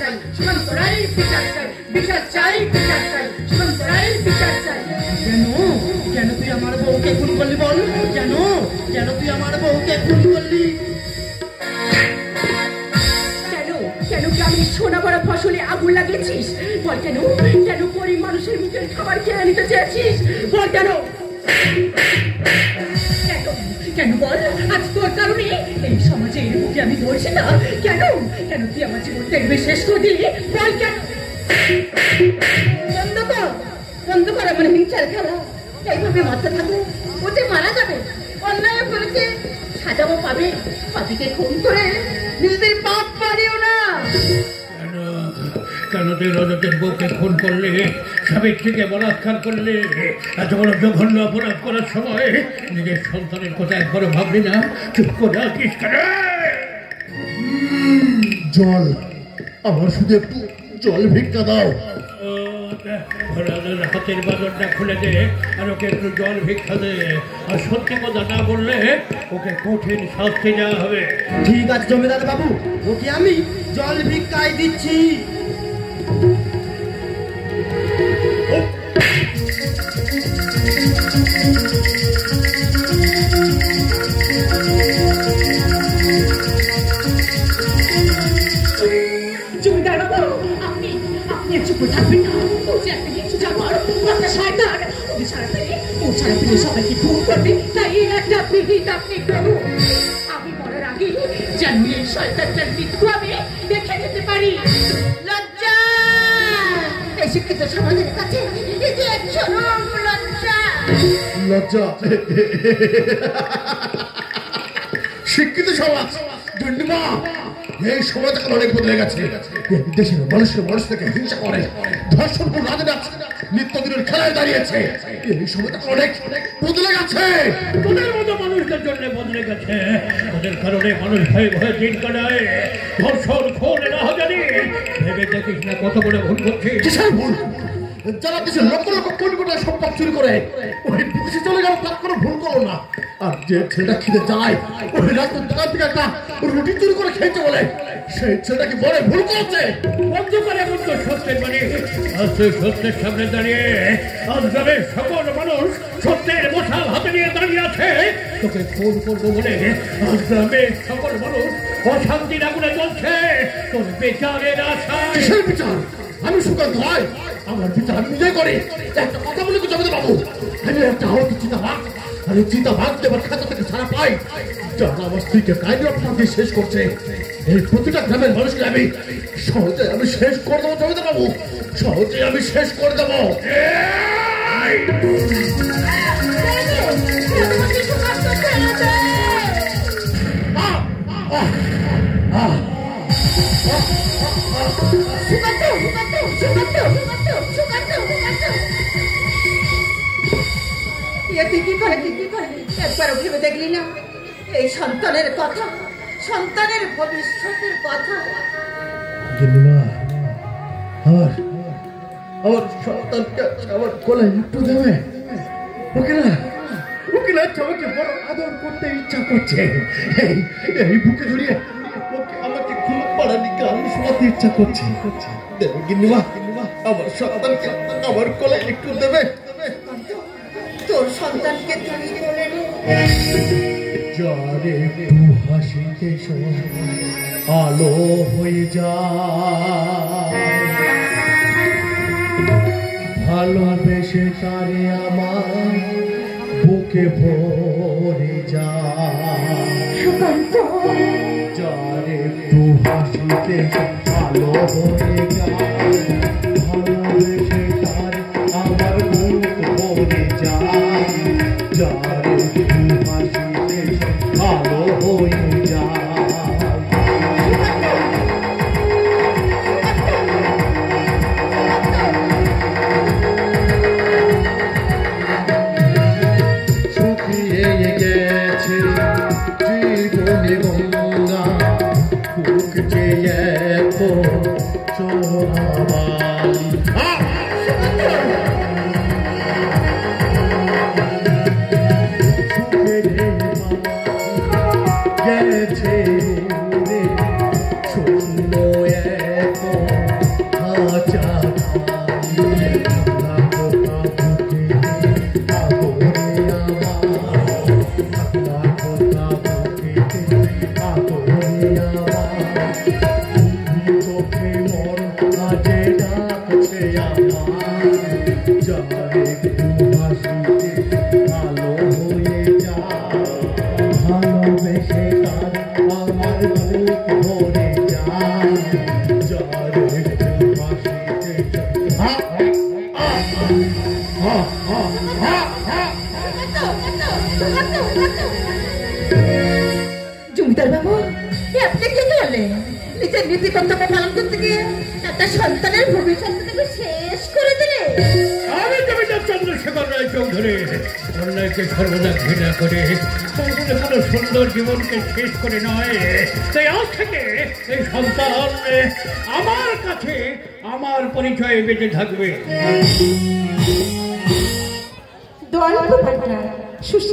চাই, সীমান্তরায়ের বিচার চাই, বিচার চাই, বিচার চাই, সীমান্তরায়ের বিচার চাই। কেন কেন তুই আমার বউকে খুন করলি বল? কেন কেন তুই আমার বউকে খুন করলি? কেন গ্রামের সোনা ভরা ফসলে আগুন লাগিয়েছিস? বল কেন? কেন গরিব মানুষের মুখের খাবার কেড়ে নিতে চেয়েছিস? বল কেন? কেন বল? আজ তোর কারণে এই সমাজের বুকে আমি ধরছি না। কেন কেন তুই আমার জীবনটা শেষ করে দিলি? বল কেন? বন্ধ কর আমার হিংসার খেলা। এইভাবে মাথা থাকো, ওতে মারা যাবে। অন্যায় করেছে সাজাও পাবে। পাপিকে খুন করে নিজেদের পাপ পারিও না। কেন তুই রজতের বউকে খুন করলে? সাবিত্রীকে বলাৎকার করলে? এত বড় জঘন্য অপরাধ করার সময় নিজের সন্তানের কথা একবারও ভাবলি না? চুপ করে আছিস কেন? জল, আমার শুধু একটু জল ভিক্ষা দাও। হাতের বাজারটা খুলে দে আর ওকে একটু জল ভিক্ষা দে। আর সত্যি কথা না বললে ওকে কঠিন শাস্তি দেওয়া হবে। ঠিক আছে জমিদার বাবু, ওকে আমি জল ভিক্ষায় দিচ্ছি। জমিদার বাবু, আপনি চুপ থাকবেন না। ও যে একটা কিছু যাবার একটা শয়তান, ওকে ছাড়া পেলে সবাইকে খুন করবে। তাই একটা বিহিত আপনি করুন। আমি মরার আগে যেন এই শয়তানটার মৃত্যু আমি দেখে নিতে পারি। লজ্জা এই শিক্ষিত সমাজের কাছে এটি এক চরম লজ্জা। লজ্জা শিক্ষিত সমাজ দণ্ডমা, এই সমাজ এখন অনেক বদলে গেছে। দেশের মানুষ থেকে হিংসা করে, ধর্ষণ করে রাজনীতি নিত্যদিনের খেলায় দাঁড়িয়েছে। এই সমাজ এখন অনেক বদলে গেছে। তোদের মতো মানুষদের জন্য বদলে গেছে। ওদের কারণে মানুষ ভয়ে ভয়ে দিন কাটায়। ধর্ষণ খুন রাহাজানি ভেবে দেখিস না কত বড় ভুল করছিস। কিসের ভুল? যারা দেশের লক্ষ লক্ষ কোটি কোটি সম্পদ চুরি করে ওই বিদেশে চলে গেল, তার কোনো ভুল করো না। আর যে ছেলেটা খিদে যায় ওই রাস্তার দোকান থেকে একটা রুটি চুরি করে খেয়েছে বলে সেই ছেলেটা কি বলে ভুল করেছে? বন্ধ করে এখন তো সত্যের মানে আজ তুই সত্যের সামনে দাঁড়িয়ে আজ গ্রামের সকল মানুষ সত্যের মশাল হাতে নিয়ে দাঁড়িয়ে আছে। তোকে ফোন করবো বলে আজ গ্রামের সকল মানুষ অশান্তির আগুনে জ্বলছে। তোর বিচারের আশা। কিসের বিচার? আমি সুকান্ত হয়, আমার বিচার আমি নিজে করি। একটা কথা বলে তো জমিদার বাবু, আমি একটা আহত চিতাবাঘ, আমি চিতাবাঘ দেবার খাতা থেকে ছাড়া পাই। যারা আমার স্ত্রীকে কাহিনী অপরাধ দিয়ে শেষ করছে, এই প্রতিটা গ্রামের মানুষকে আমি সহজে শেষ করে দেবো জমিদার বাবু, সহজে আমি শেষ করে দেবো। একবারও ভেবে দেখলি না এই সন্তানের কথা, সন্তানের ভবিষ্যতের কথা? আমার সন্তানকে আমার কোলে একটু দেবে? ওকে না আমাকে বড় আদর করতে ইচ্ছা করছে। এই বুকে ধরিয়ে ওকে আমাকে খুব পাড়ানি গান শোনাতে ইচ্ছা করছে। দেবে গিন্নিমা, আমার সন্তানকে আমার কোলে একটু দেবে? তোর সন্তানকে তুমি বলে যারে একটু হাসিতে আলো হয়ে যায়, ভালোবেসে তারে আমার বুকে ভরে যায়। যারে একটু হাসিতে আলো হয়ে যায়, ভালোবেসে তারে আমার বুক ভরে যায়। যারে একটু হাসিতে আলো হয়ে যায়। গেছে শূন্য এক একটু হাসিতে ভালো হয়ে যা ভালোবেসে তার আমার বুক ভরে যা যার একটু হাসিতে জমিদার বাবু আপনি কি করলেন? নিজের নীতি কর্তব্য পালন করতে গিয়ে একটা সন্তানের ভবিষ্যৎটাকে শেষ করে দিলে। আমি জমিদার চন্দ্রশেখর রায় চৌধুরী অন্যায়কে সর্বদা ঘৃণা করে কোনো সুন্দর জীবনকে শেষ করে নয়, তাই আজ থেকে এই সন্তান আমার কাছে আমার পরিচয়ে বেঁচে থাকবে। দল সুশীল